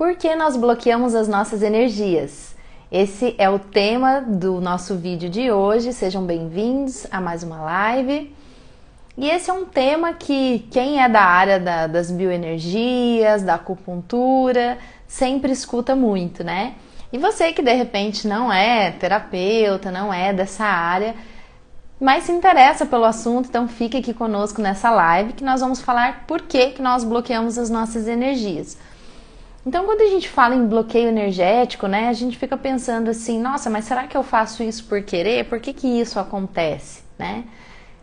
Por que nós bloqueamos as nossas energias? Esse é o tema do nosso vídeo de hoje. Sejam bem-vindos a mais uma live. E esse é um tema que quem é da área das bioenergias, da acupuntura, sempre escuta muito, né? E você que de repente não é terapeuta, não é dessa área, mas se interessa pelo assunto, então fique aqui conosco nessa live que nós vamos falar por que nós bloqueamos as nossas energias. Então, quando a gente fala em bloqueio energético, né, a gente fica pensando assim, nossa, mas será que eu faço isso por querer? Por que isso acontece, né?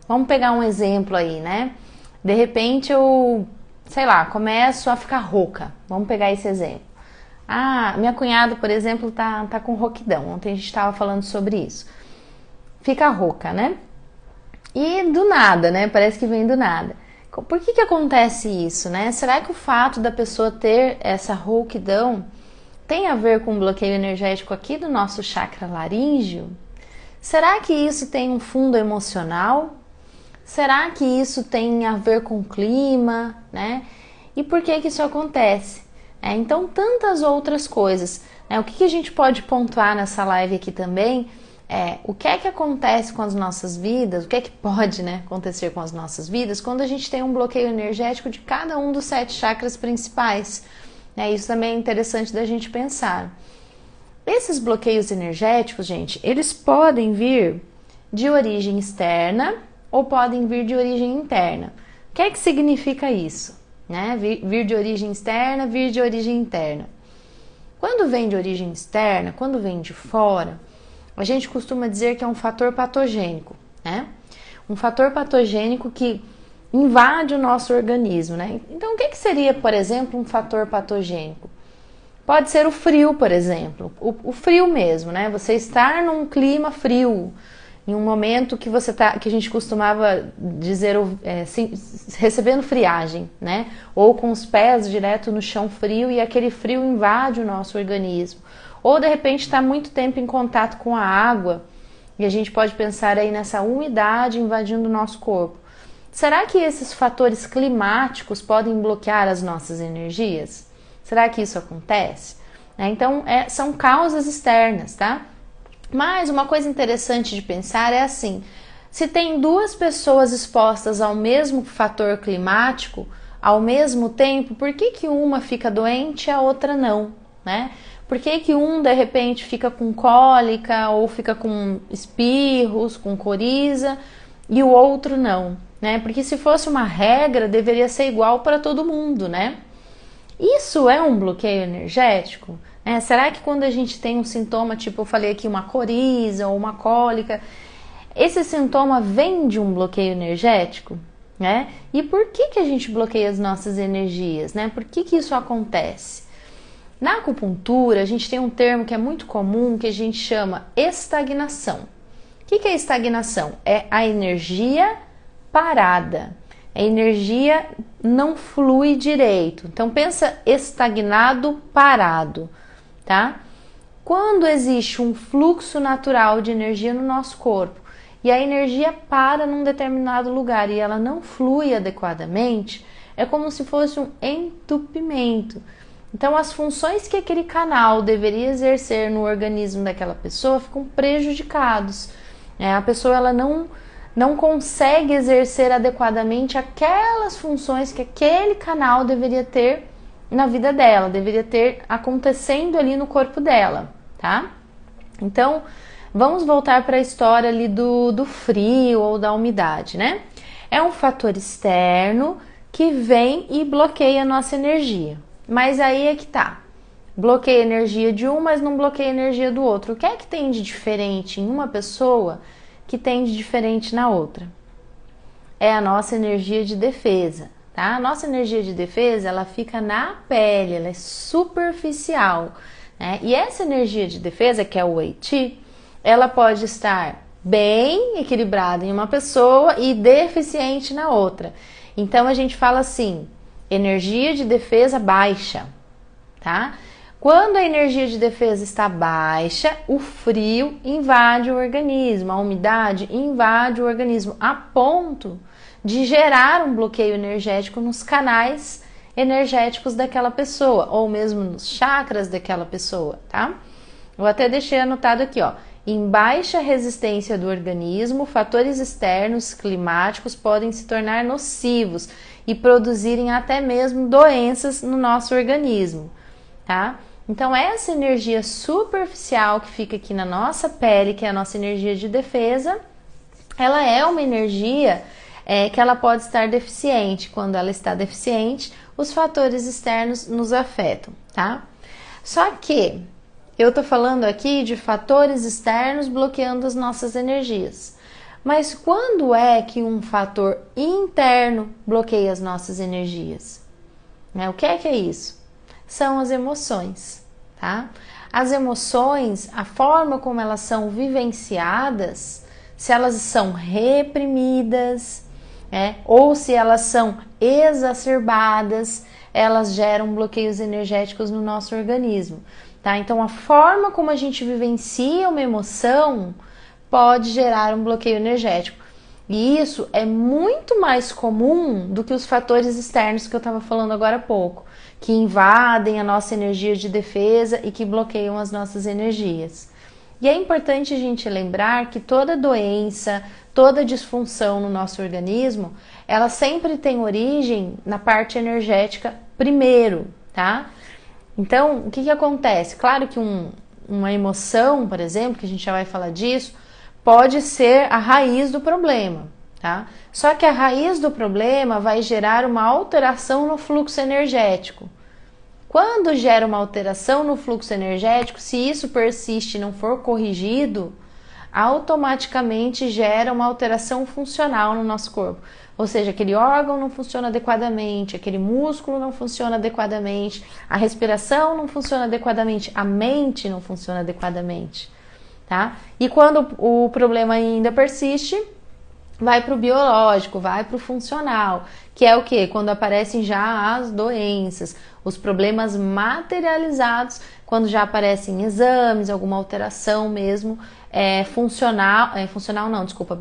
Vamos pegar um exemplo aí, né? De repente eu, sei lá, começo a ficar rouca. Vamos pegar esse exemplo. Ah, minha cunhada, por exemplo, tá com rouquidão. Ontem a gente estava falando sobre isso. Fica rouca, né? E do nada, né? Parece que vem do nada. Por que acontece isso, né? Será que o fato da pessoa ter essa rouquidão tem a ver com o bloqueio energético aqui do nosso chakra laríngeo? Será que isso tem um fundo emocional? Será que isso tem a ver com o clima, né? E por que isso acontece? Então, tantas outras coisas. O que a gente pode pontuar nessa live aqui também o que acontece com as nossas vidas, o que pode, né, acontecer com as nossas vidas quando a gente tem um bloqueio energético de cada um dos 7 chakras principais. Isso também é interessante da gente pensar. Esses bloqueios energéticos, gente, eles podem vir de origem externa ou podem vir de origem interna. O que significa isso? Vir de origem externa, vir de origem interna. Quando vem de origem externa, quando vem de fora, a gente costuma dizer que é um fator patogênico, né? Um fator patogênico que invade o nosso organismo, né? Então, o que seria, por exemplo, um fator patogênico? Pode ser o frio, por exemplo, o frio mesmo, né? Você estar num clima frio, em um momento que que a gente costumava dizer recebendo friagem, né? Ou com os pés direto no chão frio e aquele frio invade o nosso organismo. Ou de repente está muito tempo em contato com a água e a gente pode pensar aí nessa umidade invadindo o nosso corpo. Será que esses fatores climáticos podem bloquear as nossas energias? Será que isso acontece? Então, são causas externas, tá? Mas uma coisa interessante de pensar é assim, se tem 2 pessoas expostas ao mesmo fator climático, ao mesmo tempo, por que uma fica doente e a outra não, né? Por que um, de repente, fica com cólica ou fica com espirros, com coriza e o outro não, né? Porque se fosse uma regra, deveria ser igual para todo mundo, né? Isso é um bloqueio energético? Será que quando a gente tem um sintoma, tipo eu falei aqui, uma coriza ou uma cólica, esse sintoma vem de um bloqueio energético? E por que a gente bloqueia as nossas energias? Por que isso acontece? Na acupuntura, a gente tem um termo que é muito comum que a gente chama estagnação. O que é estagnação? É a energia parada. A energia não flui direito. Então, pensa estagnado, parado, tá? Quando existe um fluxo natural de energia no nosso corpo e a energia para num determinado lugar e ela não flui adequadamente, é como se fosse um entupimento. Então, as funções que aquele canal deveria exercer no organismo daquela pessoa ficam prejudicados. A pessoa ela não consegue exercer adequadamente aquelas funções que aquele canal deveria ter na vida dela, deveria ter acontecendo ali no corpo dela, tá? Então, vamos voltar para a história ali do frio ou da umidade, né? É um fator externo que vem e bloqueia a nossa energia. Mas aí é que tá. Bloqueia a energia de um, mas não bloqueia a energia do outro. O que é que tem de diferente em uma pessoa que tem de diferente na outra? É a nossa energia de defesa, tá? A nossa energia de defesa, ela fica na pele, ela é superficial, né? E essa energia de defesa, que é o Wei Qi, ela pode estar bem equilibrada em uma pessoa e deficiente na outra. Então, a gente fala assim, energia de defesa baixa, tá? Quando a energia de defesa está baixa, o frio invade o organismo, a umidade invade o organismo, a ponto de gerar um bloqueio energético nos canais energéticos daquela pessoa, ou mesmo nos chakras daquela pessoa, tá? Eu até deixei anotado aqui, ó. Em baixa resistência do organismo, fatores externos climáticos podem se tornar nocivos e produzirem até mesmo doenças no nosso organismo, tá? Então, essa energia superficial que fica aqui na nossa pele, que é a nossa energia de defesa, ela é uma energia que ela pode estar deficiente. Quando ela está deficiente, os fatores externos nos afetam, tá? Só que eu tô falando aqui de fatores externos bloqueando as nossas energias. Mas quando é que um fator interno bloqueia as nossas energias? O que é isso? São as emoções, tá? As emoções, a forma como elas são vivenciadas, se elas são reprimidas, ou se elas são exacerbadas, elas geram bloqueios energéticos no nosso organismo, tá? Então, a forma como a gente vivencia uma emoção pode gerar um bloqueio energético. E isso é muito mais comum do que os fatores externos que eu estava falando agora há pouco, que invadem a nossa energia de defesa e que bloqueiam as nossas energias. E é importante a gente lembrar que toda doença, toda disfunção no nosso organismo, ela sempre tem origem na parte energética primeiro, tá? Então, o que acontece? Claro que uma emoção, por exemplo, que a gente já vai falar disso, pode ser a raiz do problema, tá? Só que a raiz do problema vai gerar uma alteração no fluxo energético. Quando gera uma alteração no fluxo energético, se isso persiste e não for corrigido, automaticamente gera uma alteração funcional no nosso corpo. Ou seja, aquele órgão não funciona adequadamente, aquele músculo não funciona adequadamente, a respiração não funciona adequadamente, a mente não funciona adequadamente, tá? E quando o problema ainda persiste, vai para o biológico, vai para o funcional, que é o quê? Quando aparecem já as doenças, os problemas materializados, quando já aparecem exames, alguma alteração mesmo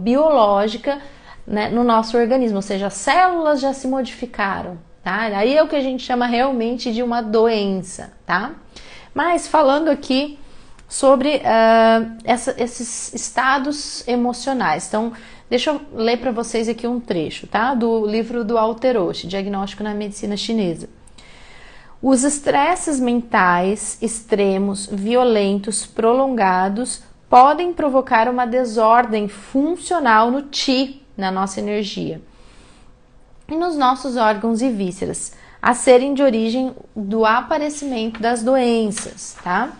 biológica, né, no nosso organismo, ou seja, as células já se modificaram, tá? Aí é o que a gente chama realmente de uma doença, tá? Mas falando aqui sobre esses estados emocionais, então deixa eu ler para vocês aqui um trecho, tá? Do livro do Alteroshi, Diagnóstico na Medicina Chinesa. Os estresses mentais extremos, violentos, prolongados, podem provocar uma desordem funcional no Qi, na nossa energia, e nos nossos órgãos e vísceras, a serem de origem do aparecimento das doenças, tá?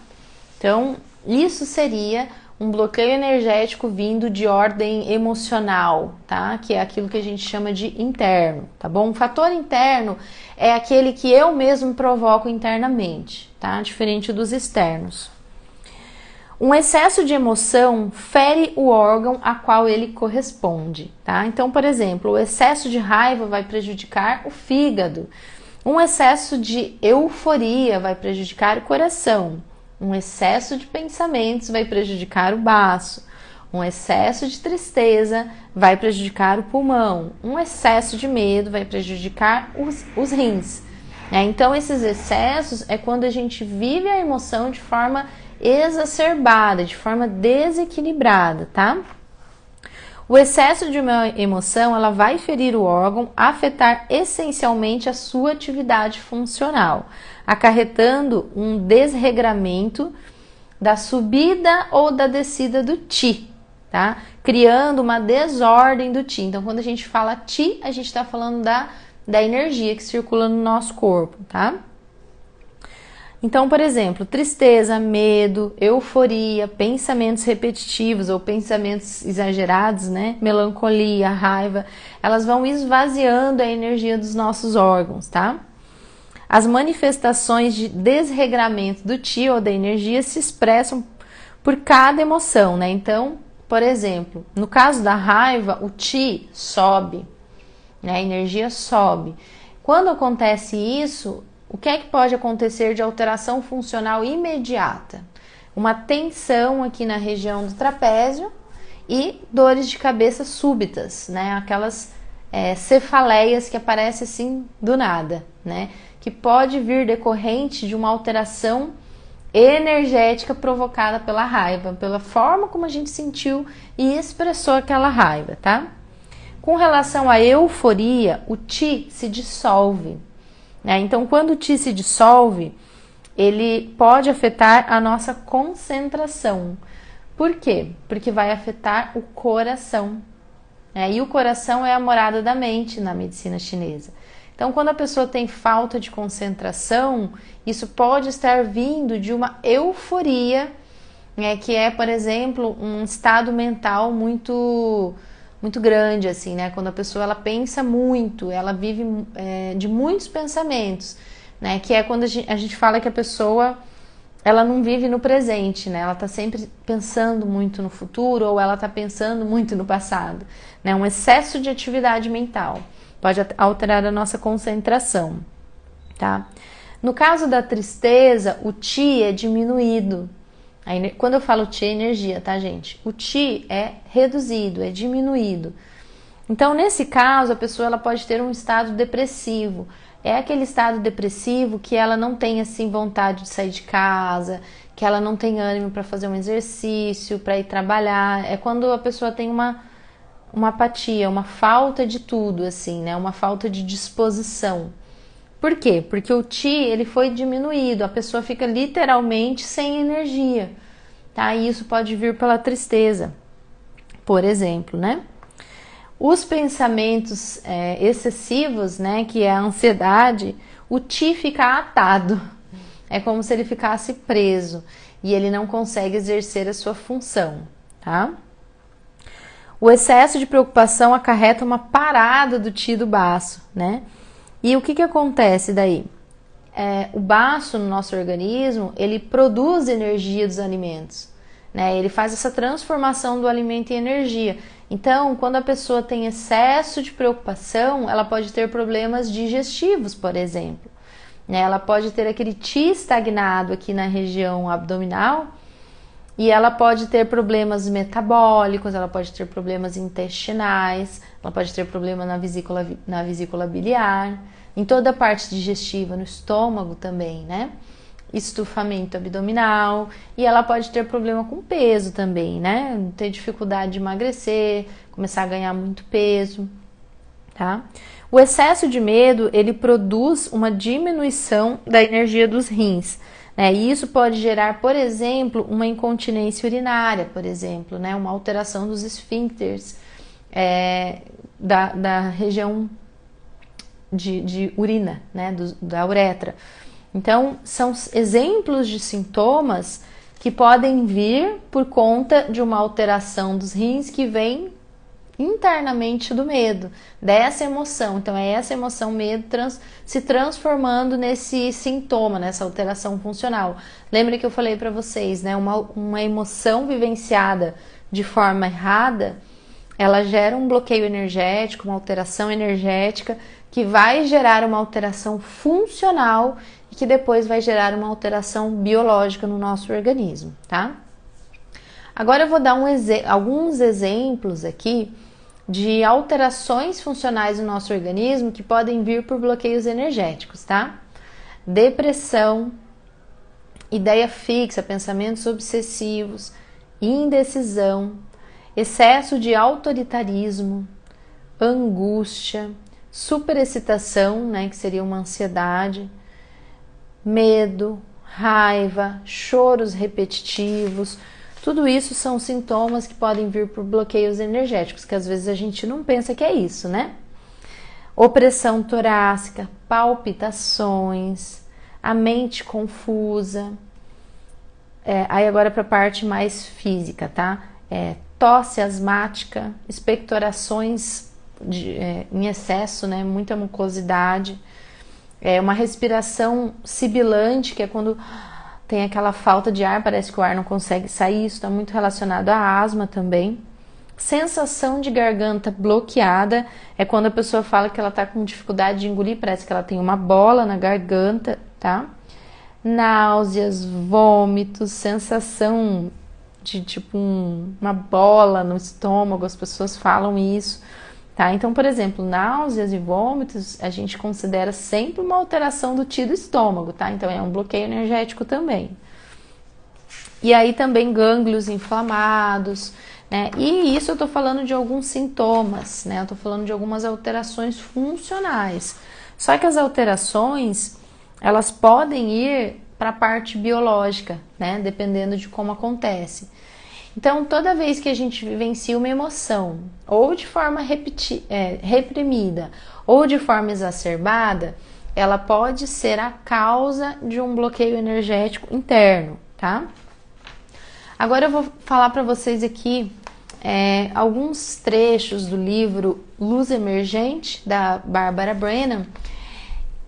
Então, isso seria um bloqueio energético vindo de ordem emocional, tá? Que é aquilo que a gente chama de interno, tá bom? Um fator interno é aquele que eu mesmo provoco internamente, tá? Diferente dos externos. Um excesso de emoção fere o órgão a qual ele corresponde, tá? Então, por exemplo, o excesso de raiva vai prejudicar o fígado. Um excesso de euforia vai prejudicar o coração. Um excesso de pensamentos vai prejudicar o baço. Um excesso de tristeza vai prejudicar o pulmão. Um excesso de medo vai prejudicar os rins. Então, esses excessos é quando a gente vive a emoção de forma exacerbada, de forma desequilibrada, tá? O excesso de uma emoção, ela vai ferir o órgão, afetar essencialmente a sua atividade funcional, acarretando um desregramento da subida ou da descida do Qi, tá? Criando uma desordem do Qi. Então, quando a gente fala Qi, a gente está falando da energia que circula no nosso corpo, tá? Então, por exemplo, tristeza, medo, euforia, pensamentos repetitivos ou pensamentos exagerados, né? Melancolia, raiva, elas vão esvaziando a energia dos nossos órgãos, tá? As manifestações de desregramento do Qi ou da energia se expressam por cada emoção, né? Então, por exemplo, no caso da raiva, o Qi sobe, né? A energia sobe. Quando acontece isso, o que é que pode acontecer de alteração funcional imediata? Uma tensão aqui na região do trapézio e dores de cabeça súbitas, né? Aquelas cefaleias que aparecem assim do nada, né? que pode vir decorrente de uma alteração energética provocada pela raiva, pela forma como a gente sentiu e expressou aquela raiva, tá? Com relação à euforia, o Qi se dissolve, né? Então, quando o Qi se dissolve, ele pode afetar a nossa concentração. Por quê? Porque vai afetar o coração, né? E o coração é a morada da mente na medicina chinesa. Então, quando a pessoa tem falta de concentração, isso pode estar vindo de uma euforia, né, que é, por exemplo, um estado mental muito grande, assim, né? Quando a pessoa ela pensa muito, ela vive de muitos pensamentos, né? Que é quando a gente fala que a pessoa ela não vive no presente, né? Ela está sempre pensando muito no futuro ou ela está pensando muito no passado, né? Um excesso de atividade mental pode alterar a nossa concentração, tá? No caso da tristeza, o Qi é diminuído. Aí, quando eu falo Qi é energia, tá, gente? O Qi é reduzido, é diminuído. Então, nesse caso, a pessoa ela pode ter um estado depressivo. É aquele estado depressivo que ela não tem, assim, vontade de sair de casa, que ela não tem ânimo para fazer um exercício, para ir trabalhar. É quando a pessoa tem uma apatia, uma falta de tudo, assim, né? Uma falta de disposição. Por quê? Porque o Qi, ele foi diminuído, a pessoa fica literalmente sem energia, tá? E isso pode vir pela tristeza, por exemplo, né? Os pensamentos excessivos, né, que é a ansiedade, o Qi fica atado. É como se ele ficasse preso e ele não consegue exercer a sua função, tá? O excesso de preocupação acarreta uma parada do Qi do baço, né? E o que acontece daí? O baço no nosso organismo, ele produz energia dos alimentos, né? Ele faz essa transformação do alimento em energia. Então, quando a pessoa tem excesso de preocupação, ela pode ter problemas digestivos, por exemplo, né? Ela pode ter aquele Qi estagnado aqui na região abdominal e ela pode ter problemas metabólicos, ela pode ter problemas intestinais, ela pode ter problema na vesícula biliar, em toda a parte digestiva, no estômago também, né? Estufamento abdominal, e ela pode ter problema com peso também, né? Ter dificuldade de emagrecer, começar a ganhar muito peso, tá? O excesso de medo, ele produz uma diminuição da energia dos rins, né? E isso pode gerar, por exemplo, uma incontinência urinária, por exemplo, né? Uma alteração dos esfíncteres da região de urina, né? Da uretra. Então, são exemplos de sintomas que podem vir por conta de uma alteração dos rins que vem internamente do medo, dessa emoção. Então, é essa emoção, medo, se transformando nesse sintoma, nessa alteração funcional. Lembra que eu falei para vocês, né? Uma emoção vivenciada de forma errada, ela gera um bloqueio energético, uma alteração energética, que vai gerar uma alteração funcional e que depois vai gerar uma alteração biológica no nosso organismo, tá? Agora eu vou dar alguns exemplos aqui de alterações funcionais no nosso organismo que podem vir por bloqueios energéticos, tá? Depressão, ideia fixa, pensamentos obsessivos, indecisão, excesso de autoritarismo, angústia, superexcitação, né, que seria uma ansiedade, medo, raiva, choros repetitivos. Tudo isso são sintomas que podem vir por bloqueios energéticos, que às vezes a gente não pensa que é isso, né? Opressão torácica, palpitações, a mente confusa. Aí agora para a parte mais física, tá? Tosse asmática, expectorações em excesso, né? Muita mucosidade. Uma respiração sibilante, que é quando tem aquela falta de ar, parece que o ar não consegue sair, isso está muito relacionado à asma também. Sensação de garganta bloqueada, é quando a pessoa fala que ela está com dificuldade de engolir, parece que ela tem uma bola na garganta, tá? Náuseas, vômitos, sensação de tipo uma bola no estômago, as pessoas falam isso, tá? Então, por exemplo, náuseas e vômitos, a gente considera sempre uma alteração do TI do estômago, tá? Então, é um bloqueio energético também. E aí também gânglios inflamados, né? E isso eu tô falando de alguns sintomas, né? Eu tô falando de algumas alterações funcionais. Só que as alterações, elas podem ir para a parte biológica, né? Dependendo de como acontece. Então, toda vez que a gente vivencia uma emoção, ou de forma reprimida, ou de forma exacerbada, ela pode ser a causa de um bloqueio energético interno, tá? Agora eu vou falar para vocês aqui alguns trechos do livro Luz Emergente, da Barbara Brennan,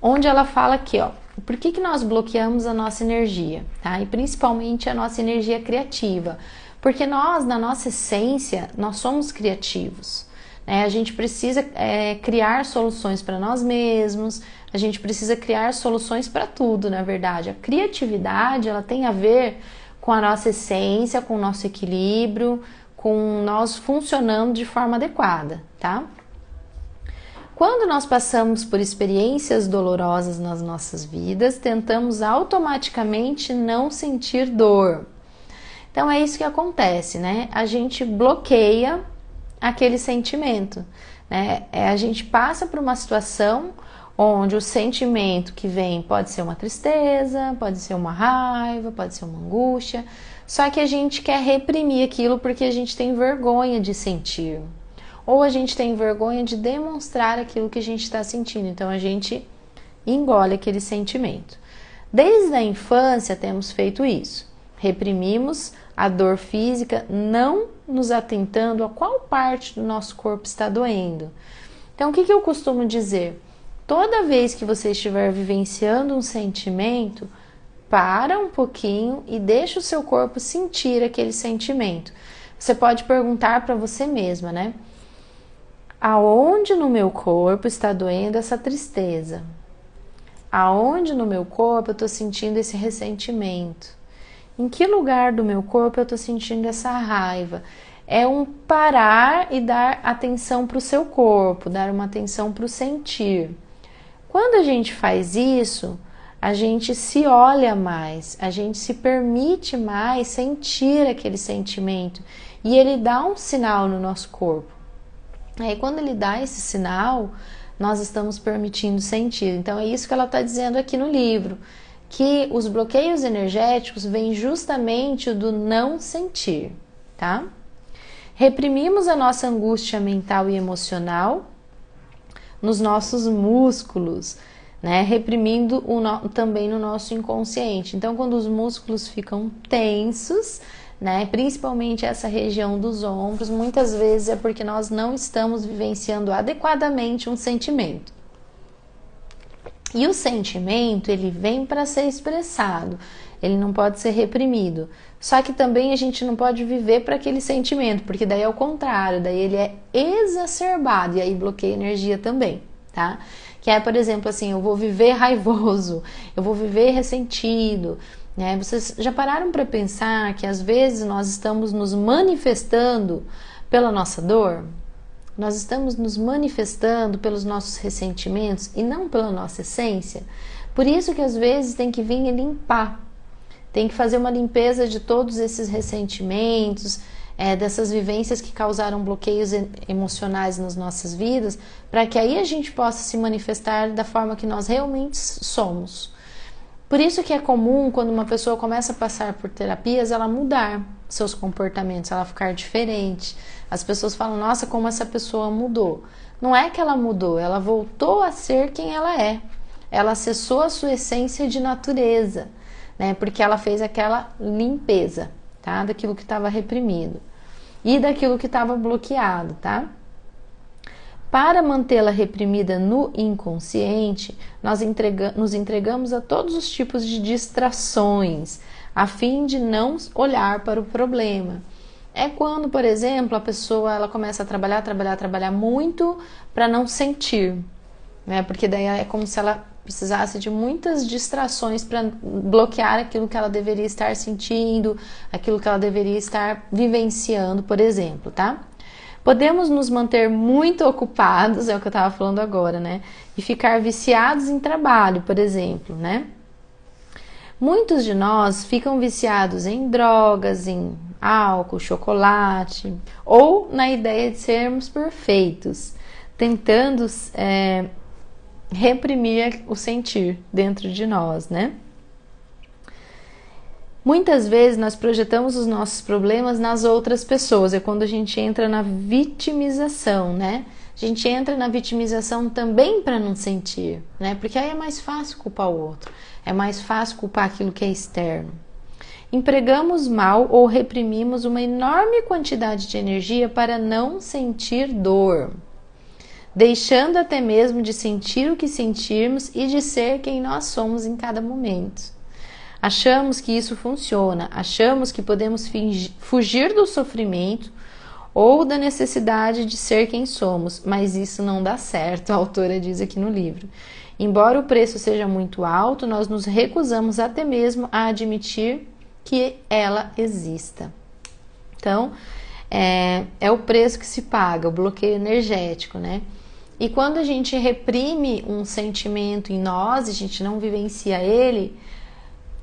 onde ela fala aqui, ó, por que nós bloqueamos a nossa energia, tá? E principalmente a nossa energia criativa. Porque nós, na nossa essência, nós somos criativos, né? A gente precisa criar soluções para nós mesmos, a gente precisa criar soluções para tudo, na verdade. A criatividade, ela tem a ver com a nossa essência, com o nosso equilíbrio, com nós funcionando de forma adequada, tá? Quando nós passamos por experiências dolorosas nas nossas vidas, tentamos automaticamente não sentir dor. Então é isso que acontece, né? A gente bloqueia aquele sentimento, né? A gente passa por uma situação onde o sentimento que vem pode ser uma tristeza, pode ser uma raiva, pode ser uma angústia, só que a gente quer reprimir aquilo porque a gente tem vergonha de sentir, ou a gente tem vergonha de demonstrar aquilo que a gente está sentindo, então a gente engole aquele sentimento. Desde a infância temos feito isso, reprimimos a dor física, não nos atentando a qual parte do nosso corpo está doendo. Então, o que eu costumo dizer? Toda vez que você estiver vivenciando um sentimento, para um pouquinho e deixa o seu corpo sentir aquele sentimento. Você pode perguntar para você mesma, né? Aonde no meu corpo está doendo essa tristeza? Aonde no meu corpo eu estou sentindo esse ressentimento? Em que lugar do meu corpo eu estou sentindo essa raiva? É um parar e dar atenção para o seu corpo, dar uma atenção para o sentir. Quando a gente faz isso, a gente se olha mais, a gente se permite mais sentir aquele sentimento e ele dá um sinal no nosso corpo. Aí quando ele dá esse sinal, nós estamos permitindo sentir. Então é isso que ela está dizendo aqui no livro, que os bloqueios energéticos vêm justamente do não sentir, tá? Reprimimos a nossa angústia mental e emocional nos nossos músculos, né? Reprimindo também no nosso inconsciente. Então, quando os músculos ficam tensos, né? Principalmente essa região dos ombros, muitas vezes é porque nós não estamos vivenciando adequadamente um sentimento. E o sentimento, ele vem para ser expressado, ele não pode ser reprimido. Só que também a gente não pode viver para aquele sentimento, porque daí é o contrário, daí ele é exacerbado e aí bloqueia energia também, tá? Que é, por exemplo, assim, eu vou viver raivoso, eu vou viver ressentido, né? Vocês já pararam para pensar que às vezes nós estamos nos manifestando pela nossa dor? Nós estamos nos manifestando pelos nossos ressentimentos e não pela nossa essência. Por isso que às vezes tem que vir e limpar. Tem que fazer uma limpeza de todos esses ressentimentos, dessas vivências que causaram bloqueios emocionais nas nossas vidas, para que aí a gente possa se manifestar da forma que nós realmente somos. Por isso que é comum, quando uma pessoa começa a passar por terapias, ela mudar seus comportamentos, ela ficar diferente. As pessoas falam, nossa, como essa pessoa mudou. Não é que ela mudou, ela voltou a ser quem ela é. Ela acessou a sua essência de natureza, né? Porque ela fez aquela limpeza, tá? Daquilo que estava reprimido e daquilo que estava bloqueado, tá? Para mantê-la reprimida no inconsciente, nós nos entregamos a todos os tipos de distrações, a fim de não olhar para o problema. É quando, por exemplo, a pessoa ela começa a trabalhar muito para não sentir, né? Porque daí é como se ela precisasse de muitas distrações para bloquear aquilo que ela deveria estar sentindo, aquilo que ela deveria estar vivenciando, por exemplo, tá? Podemos nos manter muito ocupados, é o que eu estava falando agora, né? E ficar viciados em trabalho, por exemplo, né? Muitos de nós ficam viciados em drogas, em álcool, chocolate, ou na ideia de sermos perfeitos, tentando reprimir o sentir dentro de nós, né? Muitas vezes nós projetamos os nossos problemas nas outras pessoas, é quando a gente entra na vitimização, né? A gente entra na vitimização também para não sentir, né? Porque aí é mais fácil culpar o outro, é mais fácil culpar aquilo que é externo. Empregamos mal ou reprimimos uma enorme quantidade de energia para não sentir dor, deixando até mesmo de sentir o que sentirmos e de ser quem nós somos em cada momento. Achamos que isso funciona, achamos que podemos fugir do sofrimento ou da necessidade de ser quem somos, mas isso não dá certo, a autora diz aqui no livro. Embora o preço seja muito alto, nós nos recusamos até mesmo a admitir que ela exista. Então, é o preço que se paga, o bloqueio energético, né? E quando a gente reprime um sentimento em nós, a gente não vivencia ele,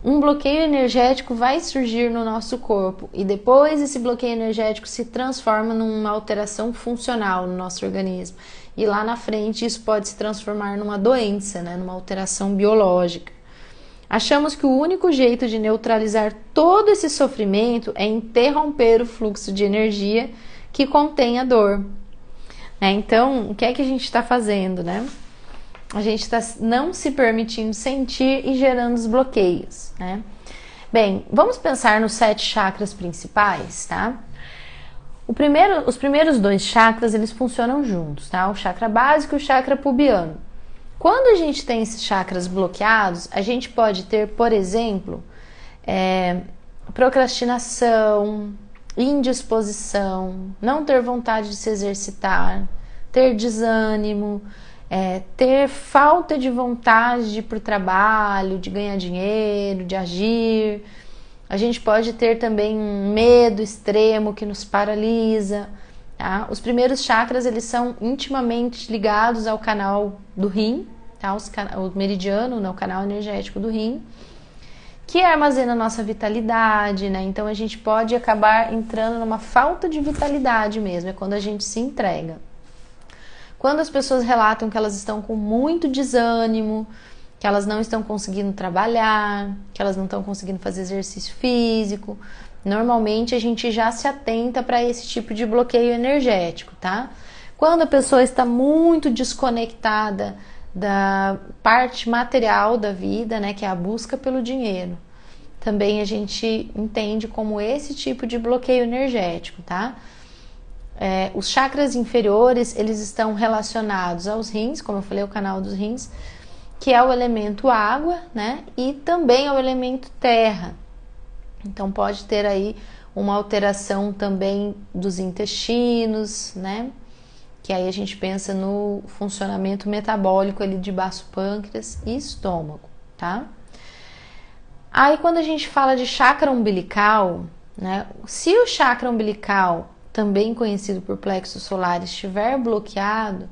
um bloqueio energético vai surgir no nosso corpo e depois esse bloqueio energético se transforma numa alteração funcional no nosso organismo. E lá na frente isso pode se transformar numa doença, né? Numa alteração biológica. Achamos que o único jeito de neutralizar todo esse sofrimento é interromper o fluxo de energia que contém a dor. Então, o que é que a gente está fazendo, né? A gente está não se permitindo sentir e gerando os bloqueios, né? Bem, vamos pensar nos 7 chakras principais, tá? Os primeiros 2 chakras, eles funcionam juntos, tá? O chakra básico e o chakra pubiano. Quando a gente tem esses chakras bloqueados, a gente pode ter, por exemplo, procrastinação, indisposição, não ter vontade de se exercitar, ter desânimo, ter falta de vontade de ir para o trabalho, de ganhar dinheiro, de agir. A gente pode ter também um medo extremo que nos paralisa. Tá? Os primeiros chakras, eles são intimamente ligados ao canal do rim, tá? O meridiano, né? O canal energético do rim, que armazena a nossa vitalidade, né? Então a gente pode acabar entrando numa falta de vitalidade mesmo, é quando a gente se entrega. Quando as pessoas relatam que elas estão com muito desânimo, que elas não estão conseguindo trabalhar, que elas não estão conseguindo fazer exercício físico, normalmente a gente já se atenta para esse tipo de bloqueio energético, tá? Quando a pessoa está muito desconectada da parte material da vida, né, que é a busca pelo dinheiro, também a gente entende como esse tipo de bloqueio energético, tá? Os chakras inferiores, eles estão relacionados aos rins, como eu falei, o canal dos rins, que é o elemento água, né? E também é o elemento terra. Então pode ter aí uma alteração também dos intestinos, né? Que aí a gente pensa no funcionamento metabólico ali de baço pâncreas e estômago, tá? Aí quando a gente fala de chakra umbilical, né? Se o chakra umbilical, também conhecido por plexo solar, estiver bloqueado,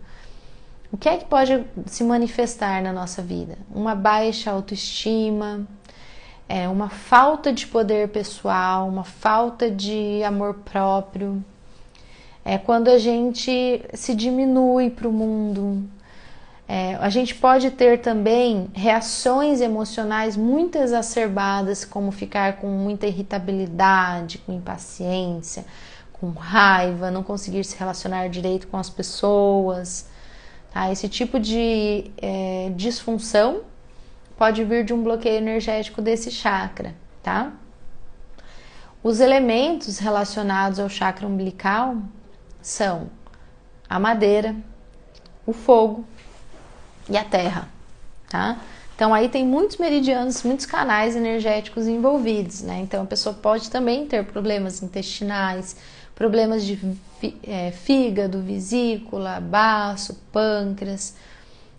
o que é que pode se manifestar na nossa vida? Uma baixa autoestima, uma falta de poder pessoal, uma falta de amor próprio. É quando a gente se diminui para o mundo. A gente pode ter também reações emocionais muito exacerbadas, como ficar com muita irritabilidade, com impaciência, com raiva, não conseguir se relacionar direito com as pessoas. Tá? Esse tipo de disfunção pode vir de um bloqueio energético desse chakra, tá? Os elementos relacionados ao chakra umbilical são a madeira, o fogo e a terra, tá? Então aí tem muitos meridianos, muitos canais energéticos envolvidos, né? Então a pessoa pode também ter problemas intestinais, problemas de fígado, vesícula, baço, pâncreas.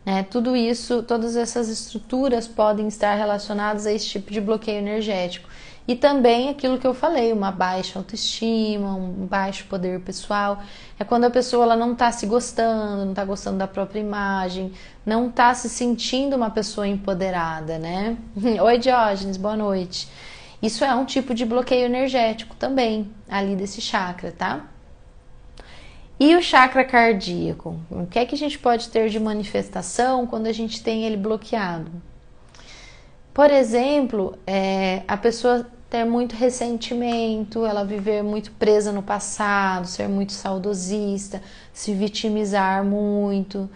né? Tudo isso, todas essas estruturas podem estar relacionadas a esse tipo de bloqueio energético. E também aquilo que eu falei, uma baixa autoestima, um baixo poder pessoal. É quando a pessoa ela não está se gostando, não está gostando da própria imagem, não está se sentindo uma pessoa empoderada, né? Oi, Diógenes, boa noite. Isso é um tipo de bloqueio energético também, ali desse chakra, tá? E o chakra cardíaco? O que é que a gente pode ter de manifestação quando a gente tem ele bloqueado? Por exemplo, a pessoa ter muito ressentimento, ela viver muito presa no passado, ser muito saudosista, se vitimizar muito,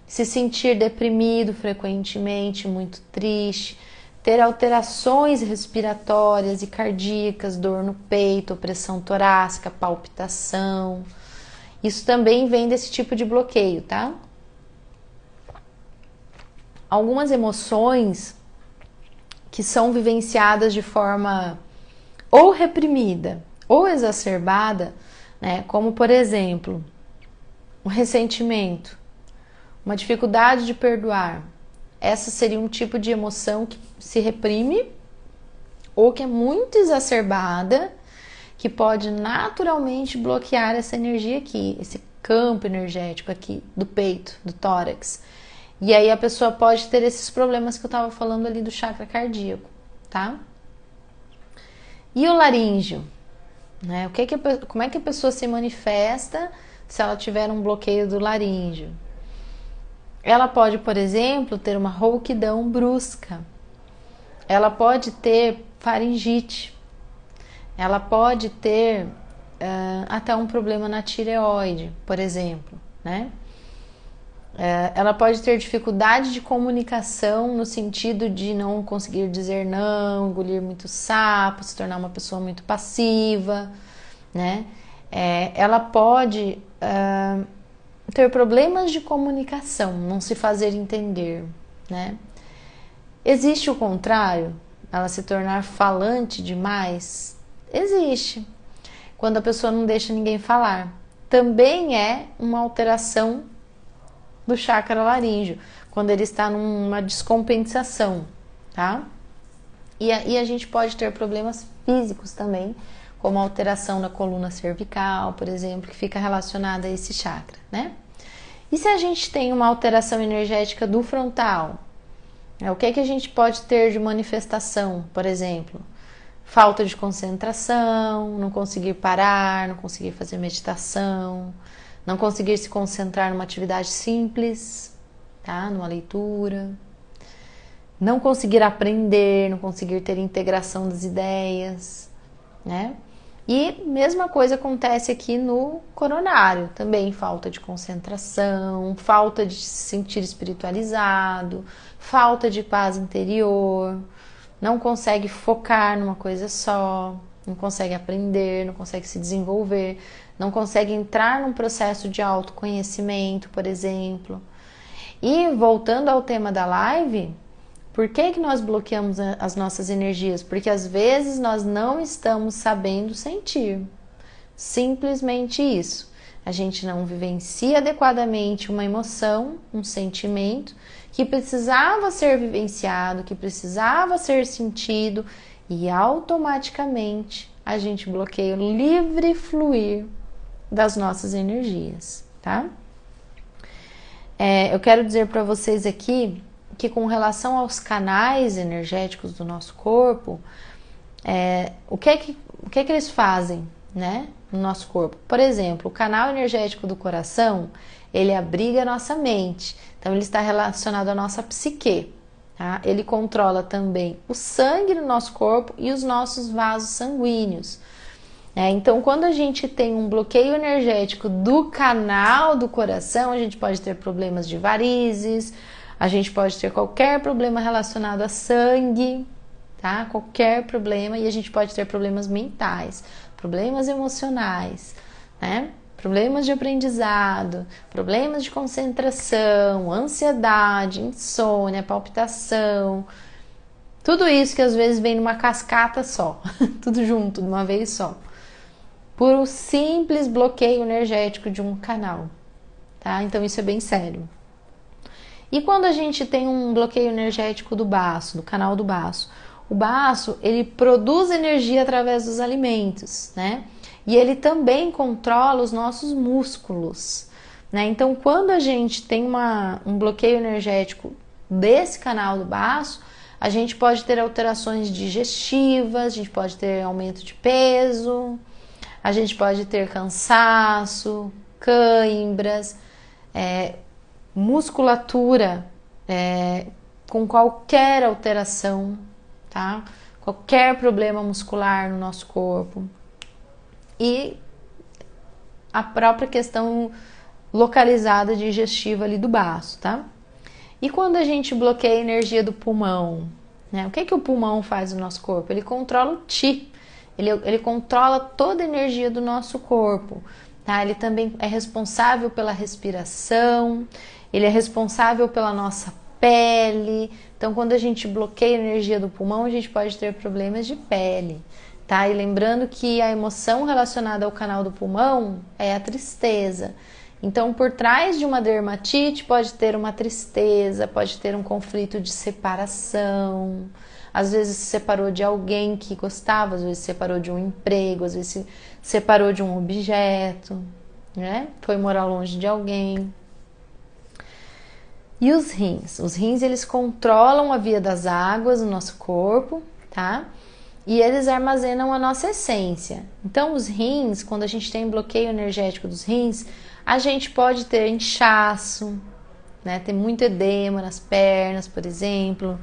se sentir deprimido frequentemente, muito triste, ter alterações respiratórias e cardíacas, dor no peito, opressão torácica, palpitação. Isso também vem desse tipo de bloqueio, tá? Algumas emoções que são vivenciadas de forma ou reprimida ou exacerbada, né? Como, por exemplo, um ressentimento, uma dificuldade de perdoar. Essa seria um tipo de emoção que se reprime ou que é muito exacerbada, que pode naturalmente bloquear essa energia aqui, esse campo energético aqui do peito, do tórax. E aí a pessoa pode ter esses problemas que eu estava falando ali do chakra cardíaco, tá? E o laríngeo, né? Como é que a pessoa se manifesta se ela tiver um bloqueio do laríngeo? Ela pode, por exemplo, ter uma rouquidão brusca. Ela pode ter faringite. Ela pode ter até um problema na tireoide, por exemplo, né? Ela pode ter dificuldade de comunicação no sentido de não conseguir dizer não, engolir muito sapo, se tornar uma pessoa muito passiva, né? Ela pode ter problemas de comunicação, não se fazer entender, né? Existe o contrário, ela se tornar falante demais? Existe. Quando a pessoa não deixa ninguém falar. Também é uma alteração do chakra laríngeo, quando ele está numa descompensação, tá? E a gente pode ter problemas físicos também, como alteração na coluna cervical, por exemplo, que fica relacionada a esse chakra, né? E se a gente tem uma alteração energética do frontal, o que é que a gente pode ter de manifestação, por exemplo? Falta de concentração, não conseguir parar, não conseguir fazer meditação, não conseguir se concentrar numa atividade simples, tá? Numa leitura, não conseguir aprender, não conseguir ter integração das ideias, né? E mesma coisa acontece aqui no coronário, também falta de concentração, falta de se sentir espiritualizado, falta de paz interior, não consegue focar numa coisa só, não consegue aprender, não consegue se desenvolver, não consegue entrar num processo de autoconhecimento, por exemplo. E voltando ao tema da live, por que nós bloqueamos as nossas energias? Porque às vezes nós não estamos sabendo sentir. Simplesmente isso. A gente não vivencia adequadamente uma emoção, um sentimento que precisava ser vivenciado, que precisava ser sentido e automaticamente a gente bloqueia o livre fluir das nossas energias, tá? Eu quero dizer para vocês aqui que com relação aos canais energéticos do nosso corpo, o que é que eles fazem, né, no nosso corpo? Por exemplo, o canal energético do coração, ele abriga a nossa mente, então ele está relacionado à nossa psique, tá? Ele controla também o sangue no nosso corpo e os nossos vasos sanguíneos. Então, quando a gente tem um bloqueio energético do canal do coração, a gente pode ter problemas de varizes, a gente pode ter qualquer problema relacionado a sangue, tá? Qualquer problema, e a gente pode ter problemas mentais, problemas emocionais, né? Problemas de aprendizado, problemas de concentração, ansiedade, insônia, palpitação, tudo isso que às vezes vem numa cascata só, tudo junto, de uma vez só, por um simples bloqueio energético de um canal, tá? Então isso é bem sério. E quando a gente tem um bloqueio energético do baço, do canal do baço, o baço, ele produz energia através dos alimentos, né? E ele também controla os nossos músculos, né? Então, quando a gente tem um bloqueio energético desse canal do baço, a gente pode ter alterações digestivas, a gente pode ter aumento de peso, a gente pode ter cansaço, cãibras, musculatura com qualquer alteração, tá? Qualquer problema muscular no nosso corpo. E a própria questão localizada digestiva ali do baço, tá? E quando a gente bloqueia a energia do pulmão, né? O que o pulmão faz no nosso corpo? Ele controla o Qi, ele controla toda a energia do nosso corpo, tá? Ele também é responsável pela respiração, ele é responsável pela nossa pele. Então, quando a gente bloqueia a energia do pulmão, a gente pode ter problemas de pele, tá? E lembrando que a emoção relacionada ao canal do pulmão é a tristeza. Então, por trás de uma dermatite pode ter uma tristeza, pode ter um conflito de separação. Às vezes se separou de alguém que gostava, às vezes se separou de um emprego, às vezes se separou de um objeto, né? Foi morar longe de alguém. E os rins? Os rins, eles controlam a via das águas no nosso corpo, tá? E eles armazenam a nossa essência. Então, os rins, quando a gente tem bloqueio energético dos rins, a gente pode ter inchaço, né? Tem muito edema nas pernas, por exemplo.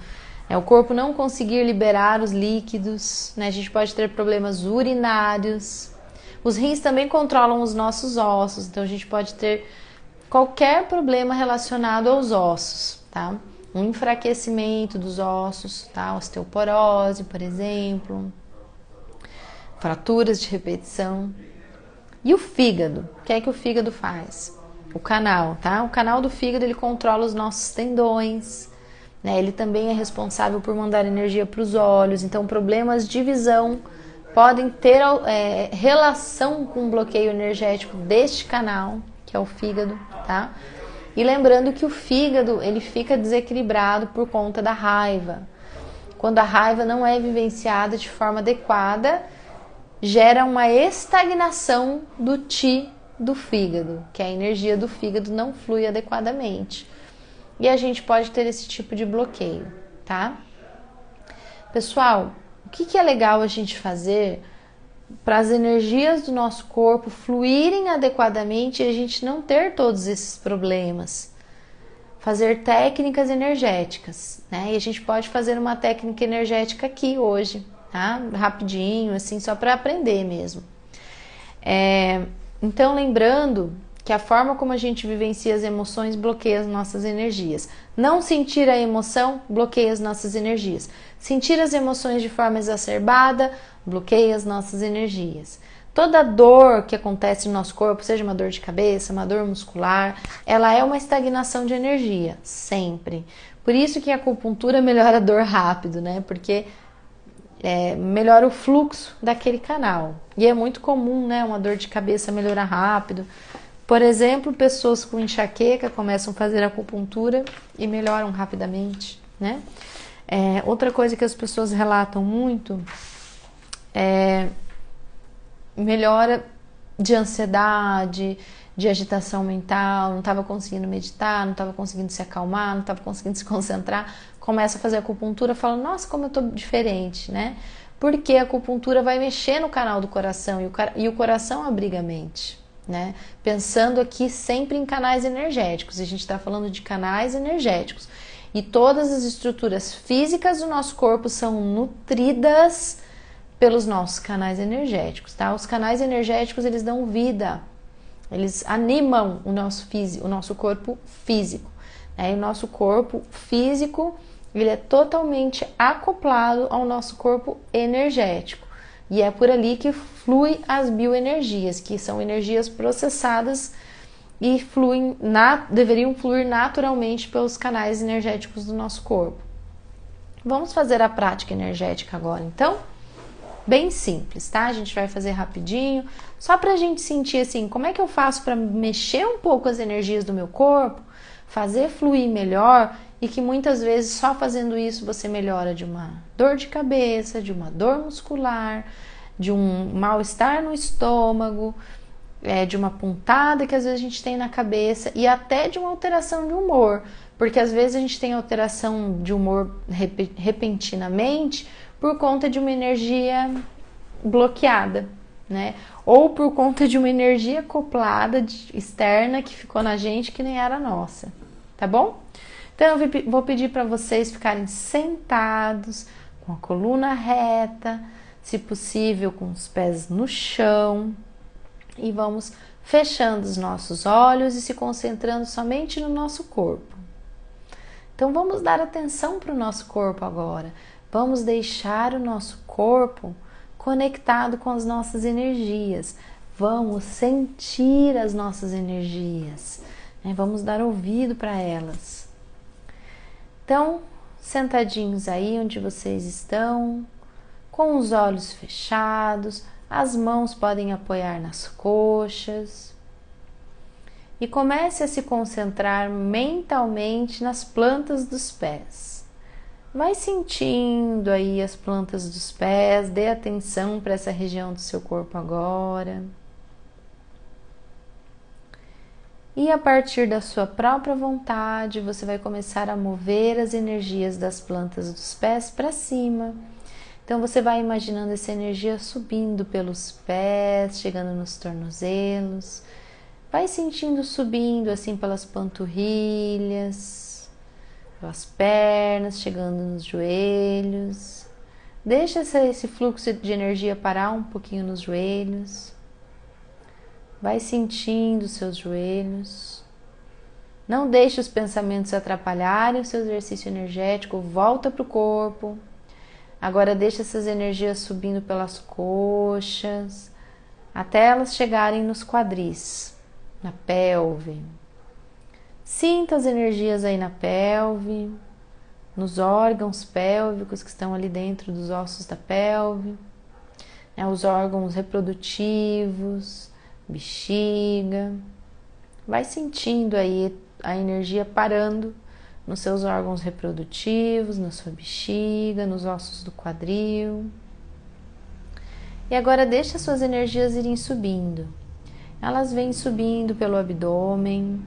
O corpo não conseguir liberar os líquidos, né? A gente pode ter problemas urinários. Os rins também controlam os nossos ossos, então a gente pode ter qualquer problema relacionado aos ossos, tá? Um enfraquecimento dos ossos, tá? Osteoporose, por exemplo, fraturas de repetição. E o fígado? O que é que o fígado faz? O canal, tá? O canal do fígado, ele controla os nossos tendões, né? Ele também é responsável por mandar energia para os olhos. Então, problemas de visão podem ter relação com o bloqueio energético deste canal, que é o fígado, tá? E lembrando que o fígado, ele fica desequilibrado por conta da raiva. Quando a raiva não é vivenciada de forma adequada, gera uma estagnação do Qi do fígado, que a energia do fígado não flui adequadamente. E a gente pode ter esse tipo de bloqueio, tá? Pessoal, o que é legal a gente fazer para as energias do nosso corpo fluírem adequadamente e a gente não ter todos esses problemas? Fazer técnicas energéticas, né? E a gente pode fazer uma técnica energética aqui hoje, tá? Rapidinho, assim, só para aprender mesmo. Então, lembrando que a forma como a gente vivencia as emoções bloqueia as nossas energias. Não sentir a emoção bloqueia as nossas energias. Sentir as emoções de forma exacerbada bloqueia as nossas energias. Toda dor que acontece no nosso corpo, seja uma dor de cabeça, uma dor muscular, ela é uma estagnação de energia, sempre. Por isso que a acupuntura melhora a dor rápido, né? Porque melhora o fluxo daquele canal. E é muito comum, né? Uma dor de cabeça melhorar rápido. Por exemplo, pessoas com enxaqueca começam a fazer acupuntura e melhoram rapidamente, né? Outra coisa que as pessoas relatam muito é melhora de ansiedade, de agitação mental, não estava conseguindo meditar, não estava conseguindo se acalmar, não estava conseguindo se concentrar, começa a fazer acupuntura, fala, nossa, como eu tô diferente, né? Porque a acupuntura vai mexer no canal do coração e o coração abriga a mente, né? Pensando aqui sempre em canais energéticos, a gente está falando de canais energéticos e todas as estruturas físicas do nosso corpo são nutridas pelos nossos canais energéticos, tá? Os canais energéticos, eles dão vida, eles animam o nosso corpo físico, né? E o nosso corpo físico, ele é totalmente acoplado ao nosso corpo energético. E é por ali que flui as bioenergias, que são energias processadas e deveriam fluir naturalmente pelos canais energéticos do nosso corpo. Vamos fazer a prática energética agora, então? Bem simples, tá? A gente vai fazer rapidinho, só pra gente sentir assim, como é que eu faço para mexer um pouco as energias do meu corpo, fazer fluir melhor e que muitas vezes só fazendo isso você melhora de uma dor de cabeça, de uma dor muscular, de um mal-estar no estômago, de uma pontada que às vezes a gente tem na cabeça e até de uma alteração de humor, porque às vezes a gente tem alteração de humor repentinamente por conta de uma energia bloqueada, né? Ou por conta de uma energia acoplada externa que ficou na gente que nem era nossa, tá bom? Então eu vou pedir para vocês ficarem sentados, com a coluna reta, se possível com os pés no chão, e vamos fechando os nossos olhos e se concentrando somente no nosso corpo. Então vamos dar atenção para o nosso corpo agora. Vamos deixar o nosso corpo conectado com as nossas energias. Vamos sentir as nossas energias, né? Vamos dar ouvido para elas. Então, sentadinhos aí onde vocês estão, com os olhos fechados, as mãos podem apoiar nas coxas e comece a se concentrar mentalmente nas plantas dos pés. Vai sentindo aí as plantas dos pés, dê atenção para essa região do seu corpo agora. E a partir da sua própria vontade, você vai começar a mover as energias das plantas dos pés para cima. Então você vai imaginando essa energia subindo pelos pés, chegando nos tornozelos. Vai sentindo subindo assim pelas panturrilhas, pelas pernas, chegando nos joelhos. Deixa esse fluxo de energia parar um pouquinho nos joelhos. Vai sentindo os seus joelhos. Não deixe os pensamentos atrapalharem o seu exercício energético. Volta para o corpo. Agora deixa essas energias subindo pelas coxas, até elas chegarem nos quadris, na pelve. Sinta as energias aí na pelve, nos órgãos pélvicos que estão ali dentro dos ossos da pelve, né, os órgãos reprodutivos, bexiga. Vai sentindo aí a energia parando nos seus órgãos reprodutivos, na sua bexiga, nos ossos do quadril. E agora deixa suas energias irem subindo. Elas vêm subindo pelo abdômen,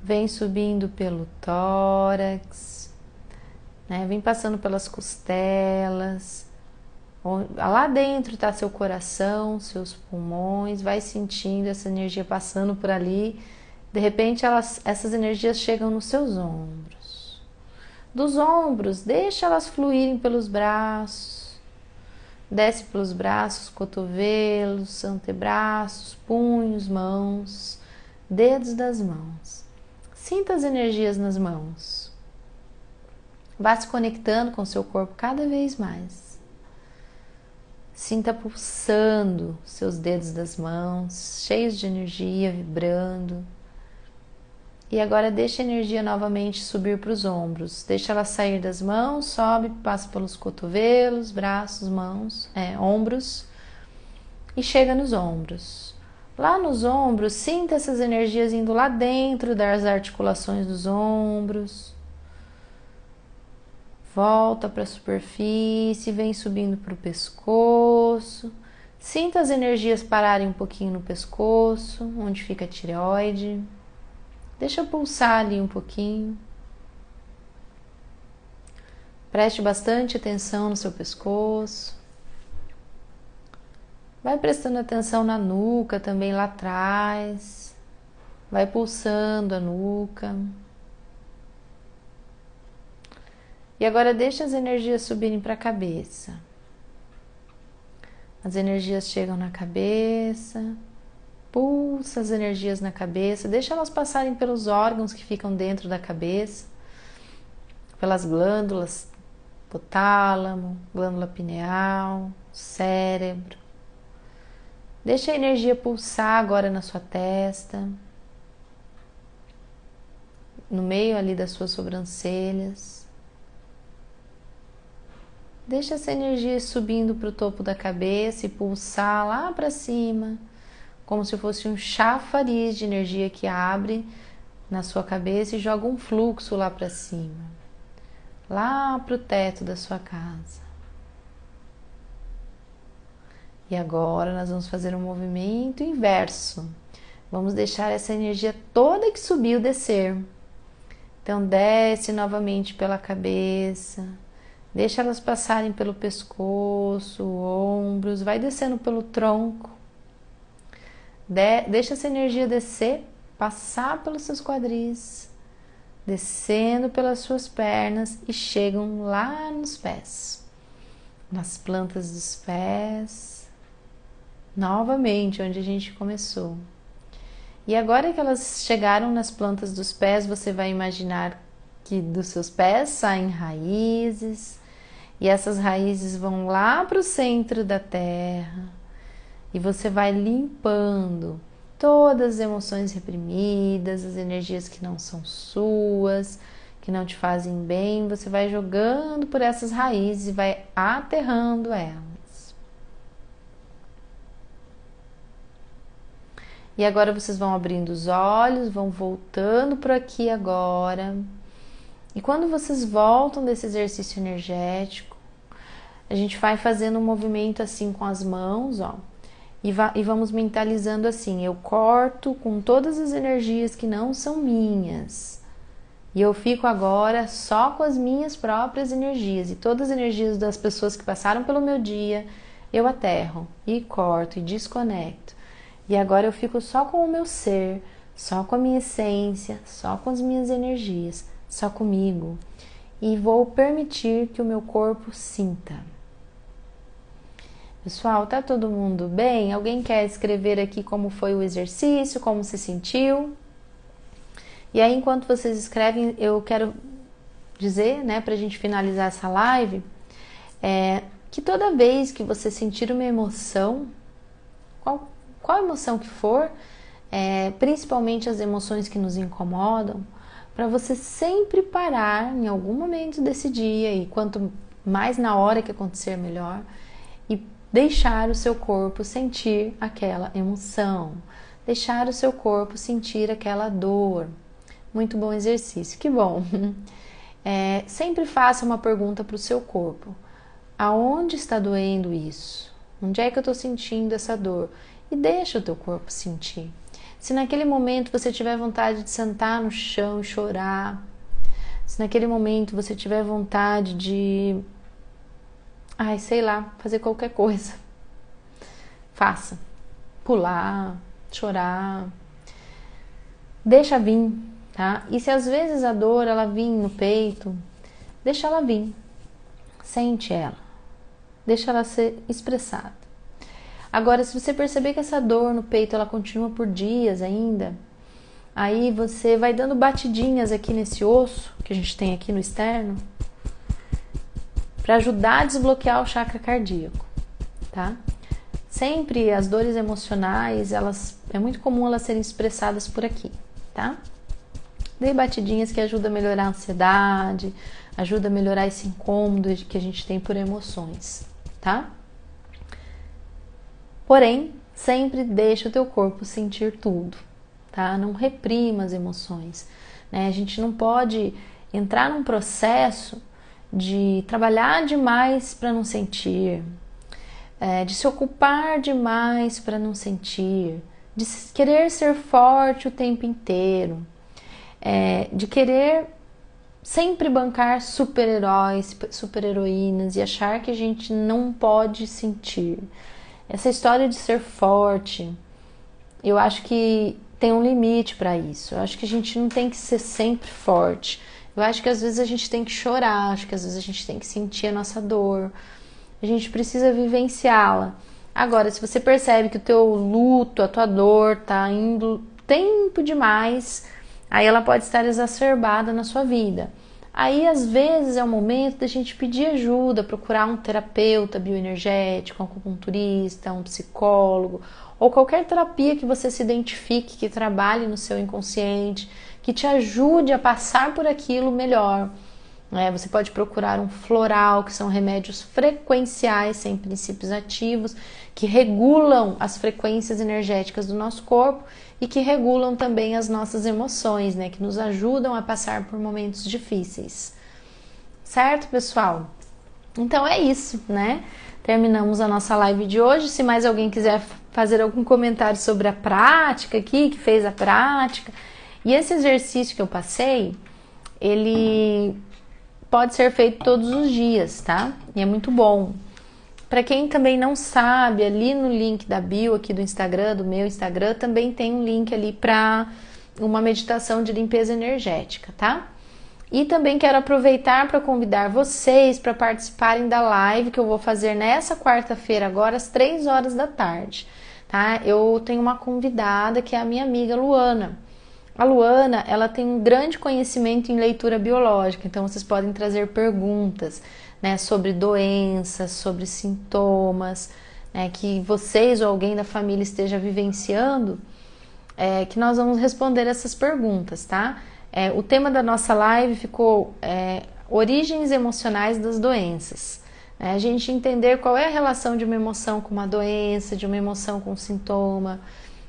vêm subindo pelo tórax, né? Vem passando pelas costelas. Lá dentro está seu coração, seus pulmões. Vai sentindo essa energia passando por ali. De repente, essas energias chegam nos seus ombros. Dos ombros, deixa elas fluírem pelos braços. Desce pelos braços, cotovelos, antebraços, punhos, mãos, dedos das mãos. Sinta as energias nas mãos. Vá se conectando com o seu corpo cada vez mais. Sinta pulsando seus dedos das mãos, cheios de energia, vibrando. E agora deixa a energia novamente subir para os ombros. Deixa ela sair das mãos, sobe, passa pelos cotovelos, braços, mãos, ombros e chega nos ombros. Lá nos ombros, sinta essas energias indo lá dentro das articulações dos ombros. Volta para a superfície, vem subindo para o pescoço. Sinta as energias pararem um pouquinho no pescoço, onde fica a tireoide. Deixa pulsar ali um pouquinho. Preste bastante atenção no seu pescoço. Vai prestando atenção na nuca também lá atrás. Vai pulsando a nuca. E agora deixa as energias subirem para a cabeça. As energias chegam na cabeça. Pulsa as energias na cabeça, deixa elas passarem pelos órgãos que ficam dentro da cabeça, pelas glândulas, hipotálamo, glândula pineal, cérebro. Deixa a energia pulsar agora na sua testa, no meio ali das suas sobrancelhas. Deixa essa energia subindo para o topo da cabeça e pulsar lá para cima, como se fosse um chafariz de energia que abre na sua cabeça e joga um fluxo lá para cima, lá para o teto da sua casa. E agora nós vamos fazer um movimento inverso. Vamos deixar essa energia toda que subiu descer. Então desce novamente pela cabeça, deixa elas passarem pelo pescoço, ombros, vai descendo pelo tronco. Deixa essa energia descer, passar pelos seus quadris, descendo pelas suas pernas e chegam lá nos pés, nas plantas dos pés, novamente onde a gente começou. E agora que elas chegaram nas plantas dos pés, você vai imaginar que dos seus pés saem raízes, e essas raízes vão lá para o centro da terra, e você vai limpando todas as emoções reprimidas, as energias que não são suas, que não te fazem bem, você vai jogando por essas raízes e vai aterrando elas. E agora vocês vão abrindo os olhos, vão voltando por aqui agora. E quando vocês voltam desse exercício energético, a gente vai fazendo um movimento assim com as mãos, ó. E vamos mentalizando assim, eu corto com todas as energias que não são minhas. E eu fico agora só com as minhas próprias energias. E todas as energias das pessoas que passaram pelo meu dia, eu aterro e corto e desconecto. E agora eu fico só com o meu ser, só com a minha essência, só com as minhas energias, só comigo. E vou permitir que o meu corpo sinta. Pessoal, tá todo mundo bem? Alguém quer escrever aqui como foi o exercício, como se sentiu? E aí, enquanto vocês escrevem, eu quero dizer, né, pra gente finalizar essa live, que toda vez que você sentir uma emoção, qual emoção que for, principalmente as emoções que nos incomodam, para você sempre parar em algum momento desse dia, e quanto mais na hora que acontecer, melhor, e deixar o seu corpo sentir aquela emoção, deixar o seu corpo sentir aquela dor. Muito bom exercício, que bom! Sempre faça uma pergunta para o seu corpo. Aonde está doendo isso? Onde é que eu estou sentindo essa dor? E deixa o teu corpo sentir. Se naquele momento você tiver vontade de sentar no chão e chorar, se naquele momento você tiver vontade de, sei lá, fazer qualquer coisa, faça. Pular, chorar, deixa vir, tá? E se às vezes a dor ela vir no peito, deixa ela vir, sente ela, deixa ela ser expressada. Agora, se você perceber que essa dor no peito ela continua por dias ainda, aí você vai dando batidinhas aqui nesse osso que a gente tem aqui no externo, para ajudar a desbloquear o chakra cardíaco, tá? Sempre as dores emocionais, é muito comum elas serem expressadas por aqui, tá? Dê batidinhas que ajuda a melhorar a ansiedade, ajuda a melhorar esse incômodo que a gente tem por emoções, tá? Porém, sempre deixa o teu corpo sentir tudo, tá? Não reprima as emoções, né? A gente não pode entrar num processo de trabalhar demais para não sentir, de se ocupar demais para não sentir, de querer ser forte o tempo inteiro, de querer sempre bancar super-heróis, super-heroínas e achar que a gente não pode sentir. Essa história de ser forte, eu acho que tem um limite para isso. Eu acho que a gente não tem que ser sempre forte. Eu acho que às vezes a gente tem que chorar, acho que às vezes a gente tem que sentir a nossa dor. A gente precisa vivenciá-la. Agora, se você percebe que o teu luto, a tua dor tá indo tempo demais, aí ela pode estar exacerbada na sua vida. Aí, às vezes, é o momento da gente pedir ajuda, procurar um terapeuta bioenergético, um acupunturista, um psicólogo, ou qualquer terapia que você se identifique, que trabalhe no seu inconsciente, que te ajude a passar por aquilo melhor, Você pode procurar um floral, que são remédios frequenciais, sem princípios ativos, que regulam as frequências energéticas do nosso corpo e que regulam também as nossas emoções, né? Que nos ajudam a passar por momentos difíceis. Certo, pessoal? Então é isso, né? Terminamos a nossa live de hoje. Se mais alguém quiser fazer algum comentário sobre a prática aqui, que fez a prática. E esse exercício que eu passei, ele pode ser feito todos os dias, tá? E é muito bom. Para quem também não sabe, ali no link da bio aqui do Instagram, do meu Instagram, também tem um link ali para uma meditação de limpeza energética, tá? E também quero aproveitar para convidar vocês para participarem da live que eu vou fazer nessa quarta-feira, agora às 3 horas da tarde, tá? Eu tenho uma convidada que é a minha amiga Luana. A Luana, ela tem um grande conhecimento em leitura biológica, então vocês podem trazer perguntas, né, sobre doenças, sobre sintomas, né, que vocês ou alguém da família esteja vivenciando, que nós vamos responder essas perguntas, tá? O tema da nossa live ficou origens emocionais das doenças. A gente entender qual é a relação de uma emoção com uma doença, de uma emoção com um sintoma,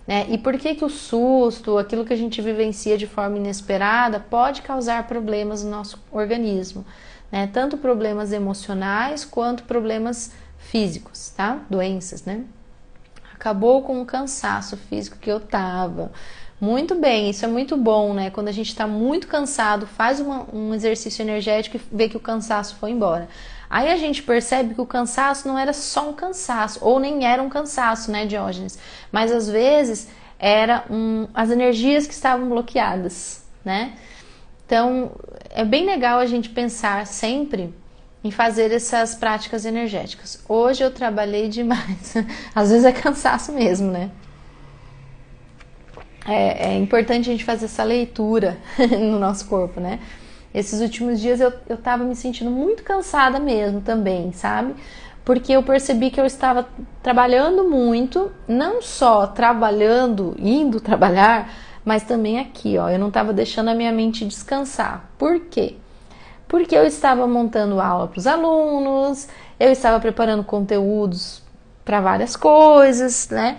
né? E por que o susto, aquilo que a gente vivencia de forma inesperada, pode causar problemas no nosso organismo, né? Tanto problemas emocionais quanto problemas físicos, tá? Doenças, né? Acabou com o cansaço físico que eu tava. Muito bem, isso é muito bom, né? Quando a gente está muito cansado, faz um exercício energético e vê que o cansaço foi embora. Aí a gente percebe que o cansaço não era só um cansaço, ou nem era um cansaço, né, Diógenes? Mas às vezes era as energias que estavam bloqueadas, né? Então é bem legal a gente pensar sempre em fazer essas práticas energéticas. Hoje eu trabalhei demais, às vezes é cansaço mesmo, né? É importante a gente fazer essa leitura no nosso corpo, né? Esses últimos dias eu tava me sentindo muito cansada mesmo também, sabe? Porque eu percebi que eu estava trabalhando muito, não só trabalhando, indo trabalhar, mas também aqui, ó, eu não estava deixando a minha mente descansar. Por quê? Porque eu estava montando aula para os alunos, eu estava preparando conteúdos para várias coisas, né?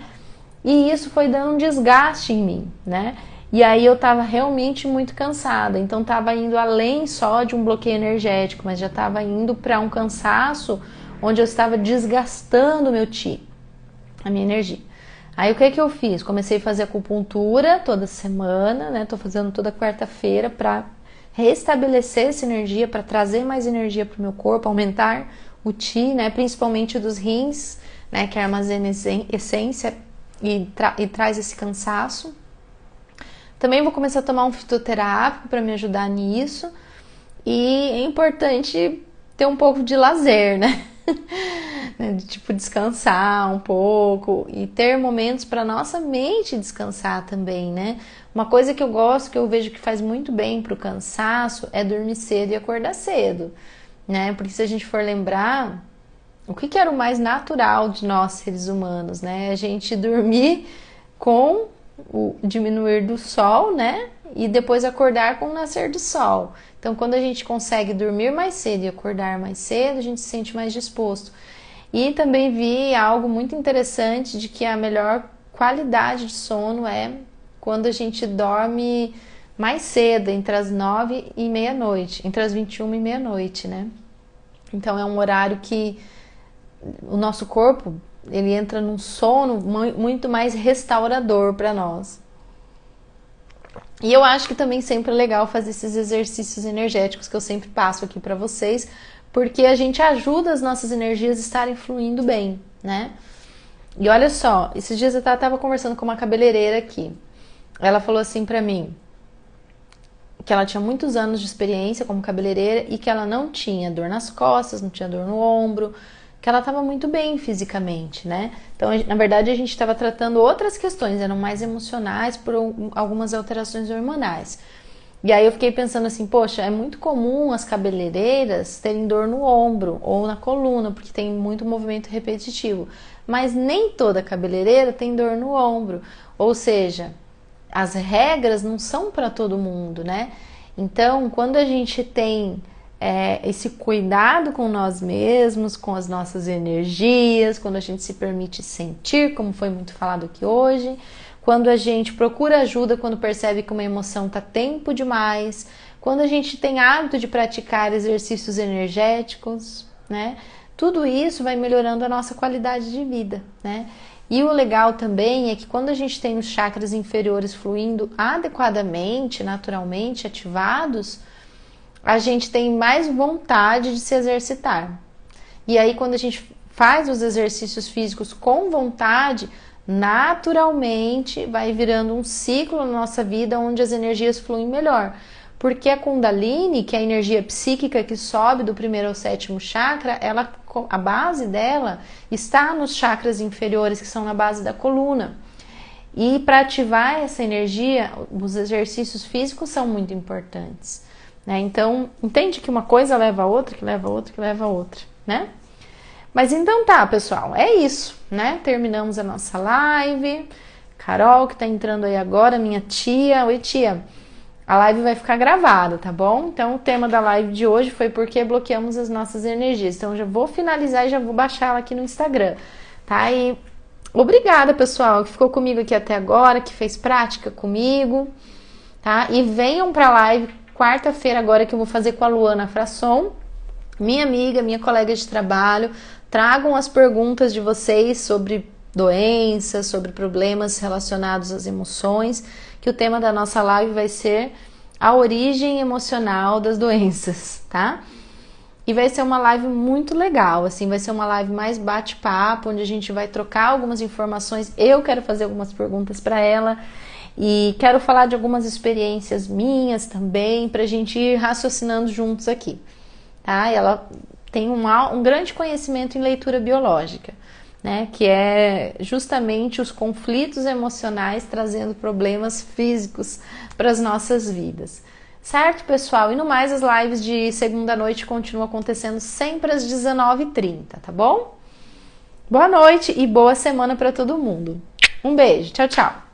E isso foi dando um desgaste em mim, né? E aí eu estava realmente muito cansada, então estava indo além só de um bloqueio energético, mas já estava indo para um cansaço onde eu estava desgastando o meu chi, a minha energia. Aí o que eu fiz? Comecei a fazer acupuntura toda semana, né? Tô fazendo toda quarta-feira para restabelecer essa energia, para trazer mais energia para o meu corpo, aumentar o chi, né? Principalmente dos rins, né? Que armazena essência e traz esse cansaço. Também vou começar a tomar um fitoterápico para me ajudar nisso. E é importante ter um pouco de lazer, né? De tipo descansar um pouco e ter momentos para nossa mente descansar também, né? Uma coisa que eu gosto, que eu vejo que faz muito bem para o cansaço, é dormir cedo e acordar cedo, né? Porque se a gente for lembrar, o que era o mais natural de nós seres humanos, né? A gente dormir com o diminuir do sol, né? E depois acordar com o nascer do sol. Então, quando a gente consegue dormir mais cedo e acordar mais cedo, a gente se sente mais disposto. E também vi algo muito interessante de que a melhor qualidade de sono é quando a gente dorme mais cedo, entre as 9 e meia-noite, entre as 21 e meia-noite, né? Então, é um horário que o nosso corpo, ele entra num sono muito mais restaurador para nós. E eu acho que também sempre é legal fazer esses exercícios energéticos que eu sempre passo aqui para vocês, porque a gente ajuda as nossas energias a estarem fluindo bem, né? E olha só, esses dias eu tava conversando com uma cabeleireira aqui. Ela falou assim para mim que ela tinha muitos anos de experiência como cabeleireira e que ela não tinha dor nas costas, não tinha dor no ombro, que ela estava muito bem fisicamente, né? Então, na verdade, a gente estava tratando outras questões, eram mais emocionais por algumas alterações hormonais. E aí eu fiquei pensando assim, poxa, é muito comum as cabeleireiras terem dor no ombro ou na coluna, porque tem muito movimento repetitivo. Mas nem toda cabeleireira tem dor no ombro, ou seja, as regras não são para todo mundo, né? Então, quando a gente tem esse cuidado com nós mesmos, com as nossas energias, quando a gente se permite sentir, como foi muito falado aqui hoje, quando a gente procura ajuda quando percebe que uma emoção está tempo demais, quando a gente tem hábito de praticar exercícios energéticos, né? Tudo isso vai melhorando a nossa qualidade de vida, né? E o legal também é que quando a gente tem os chakras inferiores fluindo adequadamente, naturalmente ativados, a gente tem mais vontade de se exercitar. E aí quando a gente faz os exercícios físicos com vontade, naturalmente vai virando um ciclo na nossa vida onde as energias fluem melhor. Porque a Kundalini, que é a energia psíquica que sobe do primeiro ao sétimo chakra, a base dela está nos chakras inferiores, que são na base da coluna. E para ativar essa energia, os exercícios físicos são muito importantes, né? Então, entende que uma coisa leva a outra, que leva a outra, que leva a outra, né? Mas então tá, pessoal, é isso, né? Terminamos a nossa live. Carol, que tá entrando aí agora, minha tia. Oi, tia. A live vai ficar gravada, tá bom? Então, o tema da live de hoje foi porque bloqueamos as nossas energias. Então, eu já vou finalizar e já vou baixar ela aqui no Instagram, tá? E obrigada, pessoal, que ficou comigo aqui até agora, que fez prática comigo, tá? E venham pra live quarta-feira agora que eu vou fazer com a Luana Frasson, minha amiga, minha colega de trabalho. Tragam as perguntas de vocês sobre doenças, sobre problemas relacionados às emoções, que o tema da nossa live vai ser a origem emocional das doenças, tá? E vai ser uma live muito legal, assim, vai ser uma live mais bate-papo, onde a gente vai trocar algumas informações. Eu quero fazer algumas perguntas para ela e quero falar de algumas experiências minhas também, pra gente ir raciocinando juntos aqui, tá? Ela tem um grande conhecimento em leitura biológica, né, que é justamente os conflitos emocionais trazendo problemas físicos para as nossas vidas. Certo, pessoal? E no mais, as lives de segunda noite continuam acontecendo sempre às 19h30, tá bom? Boa noite e boa semana para todo mundo. Um beijo. Tchau, tchau.